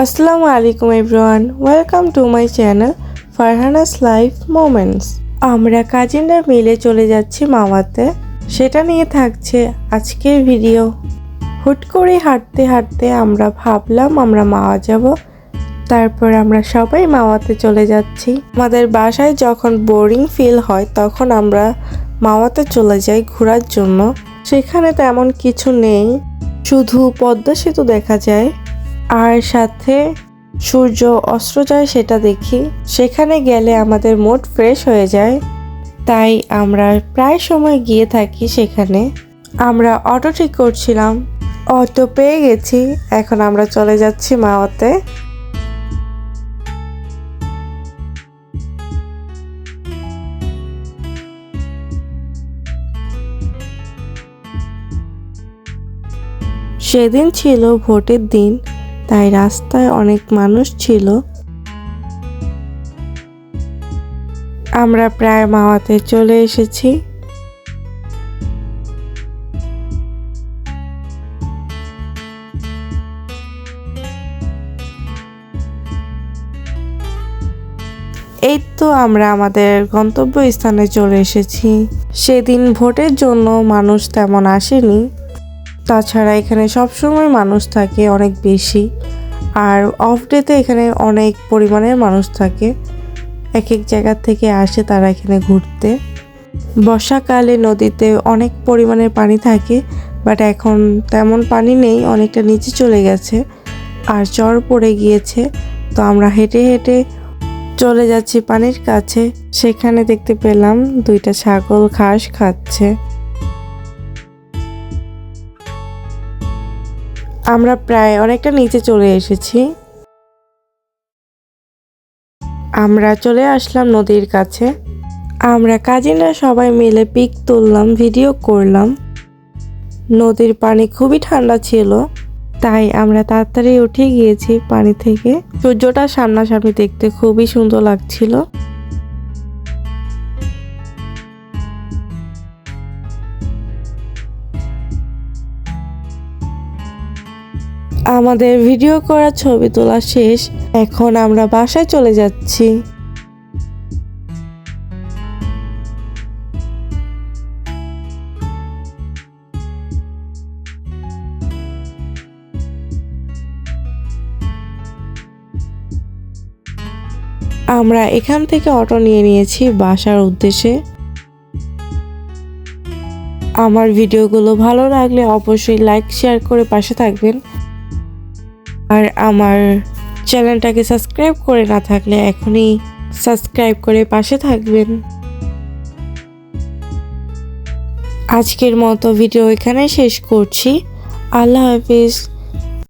আসসালামু আলাইকুম everyone, welcome to my channel Farhana's life moments. আমরা কাজিনরা মিলে চলে যাচ্ছি মাওয়াতে, সেটা নিয়ে থাকছে আজকের ভিডিও। হুট করে হাঁটতে হাঁটতে আমরা ভাবলাম আমরা মাওয়া যাব, তারপর আমরা সবাই মাওয়াতে চলে যাচ্ছি। আমাদের বাসায় যখন বোরিং ফিল হয় তখন আমরা মাওয়াতে চলে যাই ঘোরার জন্য। সেখানে তেমন কিছু নেই, শুধু পদ্মা সেতু দেখা যায় আর সাথে সূর্য অস্ত যায় সেটা দেখি। সেখানে গেলে আমাদের মুড ফ্রেশ হয়ে যায়, তাই আমরা প্রায় সময় গিয়ে থাকি সেখানে। আমরা অটো ঠিক করছিলাম, অটো পেয়ে গেছি, এখন আমরা চলে যাচ্ছি মাওয়াতে। সেদিন ছিল ভোটের দিন, তাই রাস্তায় অনেক মানুষ ছিল। আমরা প্রায় মাওয়াতে চলে এসেছি। এই তো আমরা আমাদের গন্তব্যস্থানে চলে এসেছি। সেদিন ভোটের জন্য মানুষ তেমন আসেনি, তাছাড়া এখানে সবসময় মানুষ থাকে অনেক বেশি, আর অফ ডেতে এখানে অনেক পরিমাণের মানুষ থাকে। এক এক জায়গা থেকে আসে তারা এখানে ঘুরতে। বর্ষাকালে নদীতে অনেক পরিমাণের পানি থাকে, বাট এখন তেমন পানি নেই, অনেকটা নিচে চলে গেছে আর চর পড়ে গিয়েছে। তো আমরা হেঁটে হেঁটে চলে যাচ্ছি পানির কাছে। সেখানে দেখতে পেলাম দুইটা ছাগল ঘাস খাচ্ছে। আমরা প্রায় অনেকটা নিচে চলে এসেছি। আমরা চলে আসলাম নদীর কাছে। আমরা কাজিনরা সবাই মিলে পিক তুললাম, ভিডিও করলাম। নদীর পানি খুবই ঠান্ডা ছিল, তাই আমরা তাড়াতাড়ি উঠে গিয়েছি পানি থেকে। সূর্যটা সামনাসামনি দেখতে খুবই সুন্দর লাগছিল। আমাদের ভিডিও করা ছবি তোলা শেষ, এখন আমরা বাসায় চলে যাচ্ছি। আমরা এখান থেকে অটো নিয়ে নিয়েছি বাসার উদ্দেশ্যে। আমার ভিডিওগুলো ভালো লাগলে অবশ্যই লাইক শেয়ার করে পাশে থাকবেন, আর আমার চ্যানেলটাকে সাবস্ক্রাইব করে না থাকলে এখনই সাবস্ক্রাইব করে পাশে থাকবেন। আজকের মতো ভিডিও এখানে শেষ করছি। আল্লাহ হাফিজ।